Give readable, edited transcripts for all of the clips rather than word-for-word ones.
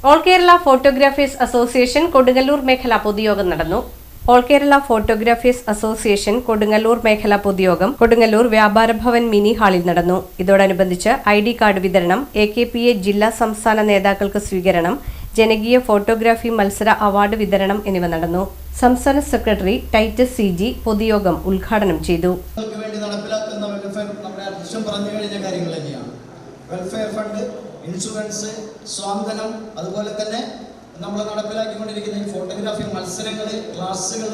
All Kerala photographers association Kodungallur മേഖല പൊതുയോഗം നടന്നു. All Kerala photographers association Kodungallur മേഖല പൊതുയോഗം കൊടുങ്ങല്ലൂർ വ്യാപാര ഭവൻ മിനി ഹാളിൽ നടന്നു. ഇതോടനുബന്ധിച്ച് ID കാർഡ് വിതരണം, AKPA ജില്ലാ സംസ്ഥാന നേതാക്കൾക്ക് സ്വീകരണം, ജനകീയ ഫോട്ടോഗ്രാഫി മത്സര അവാർഡ് വിതരണം എന്നിവ നടന്നു. സംസ്ഥാന സെക്രട്ടറി ടൈറ്റസ് CG പൊതുയോഗം ഉദ്ഘാടനം ചെയ്തു. ഇൻഷുറൻസ്, സ്വാന്തനം, അതുപോലെ തന്നെ നമ്മൾ നടപ്പിലാക്കിക്കൊണ്ടിരിക്കുന്ന ഈ ഫോട്ടോഗ്രാഫി മത്സരങ്ങൾ, ക്ലാസ്സുകൾ,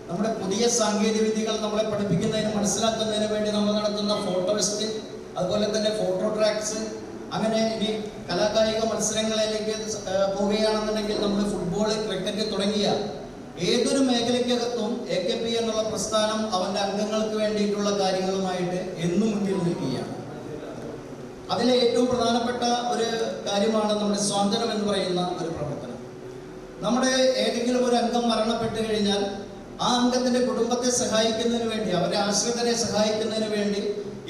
നമ്മുടെ പുതിയ സാങ്കേതിക വിദ്യകൾ നമ്മളെ പഠിപ്പിക്കുന്നതിന് മനസ്സിലാക്കുന്നതിന് വേണ്ടി നമ്മൾ നടത്തുന്ന ഫോട്ടോ ഫെസ്റ്റ്, അതുപോലെ തന്നെ ഫോട്ടോ ട്രാക്സ്, അങ്ങനെ ഇനി കലാകായിക മത്സരങ്ങളിലേക്ക് പോവുകയാണെന്നുണ്ടെങ്കിൽ നമ്മൾ ഫുട്ബോൾ, ക്രിക്കറ്റ് തുടങ്ങിയ ഏതൊരു മേഖലയ്ക്കകത്തും AKP എന്നുള്ള പ്രസ്ഥാനം അവൻ്റെ അംഗങ്ങൾക്ക് വേണ്ടിയിട്ടുള്ള കാര്യങ്ങളുമായിട്ട് എന്നും മുന്നിൽ നിൽക്കുകയാണ്. അതിലെ ഏറ്റവും പ്രധാനപ്പെട്ട ഒരു കാര്യമാണ് നമ്മുടെ സ്വാതന്ത്ര്യം എന്ന് പറയുന്ന ഒരു പ്രവർത്തനം. നമ്മുടെ ഏതെങ്കിലും ഒരു അംഗം മരണപ്പെട്ടു കഴിഞ്ഞാൽ ആ അംഗത്തിന്റെ കുടുംബത്തെ സഹായിക്കുന്നതിന് വേണ്ടി, അവരെ ആശ്രിതരെ സഹായിക്കുന്നതിന് വേണ്ടി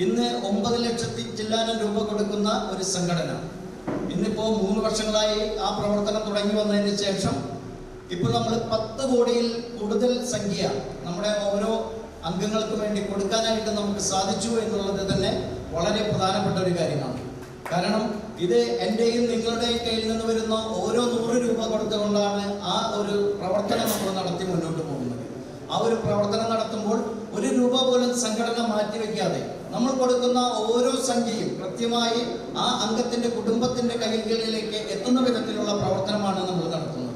ഇന്ന് 9 ലക്ഷത്തി ചില്ലാനം രൂപ കൊടുക്കുന്ന ഒരു സംഘടന ഇന്നിപ്പോൾ 3 വർഷങ്ങളായി ആ പ്രവർത്തനം തുടങ്ങി വന്നതിന് ശേഷം ഇപ്പോൾ നമ്മൾ 10 കോടിയിൽ കൂടുതൽ സംഖ്യ നമ്മുടെ ഓരോ അംഗങ്ങൾക്ക് വേണ്ടി കൊടുക്കാനായിട്ട് നമുക്ക് സാധിച്ചു എന്നുള്ളത് തന്നെ വളരെ പ്രധാനപ്പെട്ട ഒരു കാര്യമാണ്. കാരണം ഇത് എൻ്റെയും നിങ്ങളുടെയും കയ്യിൽ നിന്ന് വരുന്ന ഓരോ 100 രൂപ കൊടുത്തുകൊണ്ടാണ് ആ ഒരു പ്രവർത്തനം നമ്മൾ നടത്തി മുന്നോട്ട് പോകുന്നത്. ആ ഒരു പ്രവർത്തനം നടത്തുമ്പോൾ 1 രൂപ പോലും സംഘടന മാറ്റിവെക്കാതെ നമ്മൾ കൊടുക്കുന്ന ഓരോ സംഖ്യയും കൃത്യമായി ആ അംഗത്തിന്റെ കുടുംബത്തിന്റെ കൈകളിലേക്ക് എത്തുന്ന വിധത്തിലുള്ള പ്രവർത്തനമാണ് നമ്മൾ നടത്തുന്നത്.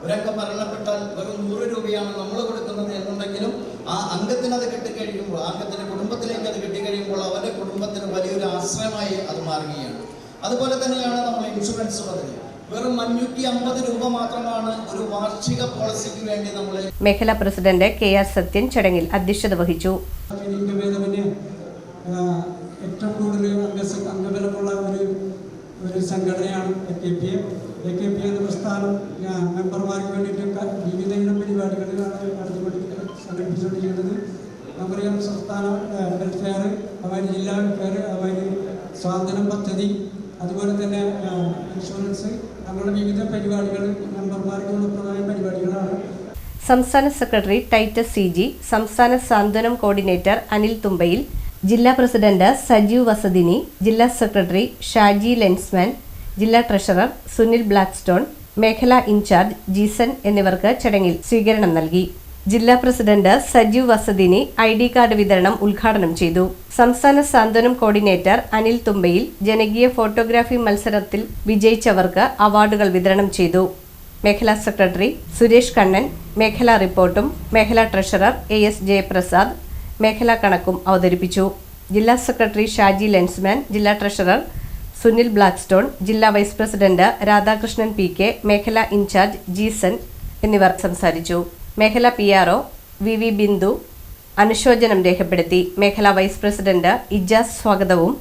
ഒരംഗം മരണപ്പെട്ടാൽ വെറും 100 രൂപയാണ് നമ്മൾ കൊടുക്കുന്നത് എന്നുണ്ടെങ്കിലും ആ അംഗത്തിന് അത് കിട്ടിക്കഴിയുമ്പോൾ, ആ അംഗത്തിന്റെ കുടുംബത്തിലേക്ക് അത് കിട്ടിക്കഴിയുമ്പോൾ അവരുടെ കുടുംബത്തിന് വലിയൊരു ആശ്രയമായി അത് മാറുകയാണ്. അതുപോലെ തന്നെയാണ് നമ്മൾ ഇൻഷുറൻസ് പദ്ധതി. വെറും 550 രൂപ മാത്രമാണ് ഒരു വാർഷിക പോളിസിക്ക് വേണ്ടി നമ്മൾ. മേഖലാ പ്രസിഡന്റ് KR സത്യൻ ചടങ്ങിൽ അധ്യക്ഷത വഹിച്ചു. ഏറ്റവും കൂടുതൽ അംഗബലമുള്ള ഒരു സംഘടനയാണ് AKP എന്ന പ്രസ്ഥാനം. മെമ്പർമാർക്ക് വേണ്ടിയിട്ട് വിവിധ ഇനം പരിപാടികളിലാണ് സംഘടിപ്പിച്ചുകൊണ്ടിരിക്കുന്നത്. നമുക്കറിയാം, സംസ്ഥാന വെൽഫെയർ, അതുപോലെ ജില്ലാ വെൽഫെയർ, അതുപോലെ സ്വാതന്ത്ര്യം പദ്ധതി, അതുപോലെ തന്നെ ഇൻഷുറൻസ്, അങ്ങനെയുള്ള വിവിധ പരിപാടികൾ മെമ്പർമാർക്കുള്ള പ്രധാന പരിപാടികളാണ്. സംസ്ഥാന സെക്രട്ടറി ടൈറ്റസ് CG, സംസ്ഥാന സാന്ത്വനം കോർഡിനേറ്റർ അനിൽ തുമ്പയിൽ, ജില്ലാ പ്രസിഡന്റ് സജീവ് വസതിനി, ജില്ലാ സെക്രട്ടറി ഷാജി ലെൻസ്മാൻ, ജില്ലാ ട്രഷറർ സുനിൽ ബ്ലാക്ക്സ്റ്റോൺ, മേഖലാ ഇൻചാർജ് ജീസൻ എന്നിവർക്ക് ചടങ്ങിൽ സ്വീകരണം നൽകി. ജില്ലാ പ്രസിഡന്റ് സജീവ് വസതിനി ID കാർഡ് വിതരണം ഉദ്ഘാടനം ചെയ്തു. സംസ്ഥാന സാന്ത്വനം കോർഡിനേറ്റർ അനിൽ തുമ്പയിൽ ജനകീയ ഫോട്ടോഗ്രാഫി മത്സരത്തിൽ വിജയിച്ചവർക്ക് അവാർഡുകൾ വിതരണം ചെയ്തു. മേഖലാ സെക്രട്ടറി സുരേഷ് കണ്ണൻ മേഖലാ റിപ്പോർട്ടും മേഖലാ ട്രഷറർ AS ജയപ്രസാദ് മേഖലാ കണക്കും അവതരിപ്പിച്ചു. ജില്ലാ സെക്രട്ടറി ഷാജി ലെൻസ്മാൻ, ജില്ലാ ട്രഷറർ സുനിൽ ബ്ലാക്ക്സ്റ്റോൺ, ജില്ലാ വൈസ് പ്രസിഡന്റ് രാധാകൃഷ്ണൻ PK, മേഖലാ ഇൻചാർജ് ജീസൻ എന്നിവർ സംസാരിച്ചു. മേഖലാ PRO VV ബിന്ദു അനുശോചനം രേഖപ്പെടുത്തി. മേഖലാ വൈസ് പ്രസിഡന്റ് ഇജാസ് സ്വാഗതവും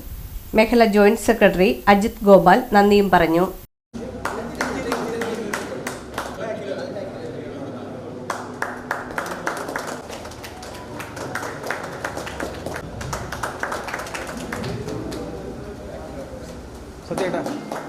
മേഖലാ ജോയിന്റ് സെക്രട്ടറി അജിത് ഗോപാൽ നന്ദിയും പറഞ്ഞു. സത്യേട്ടാ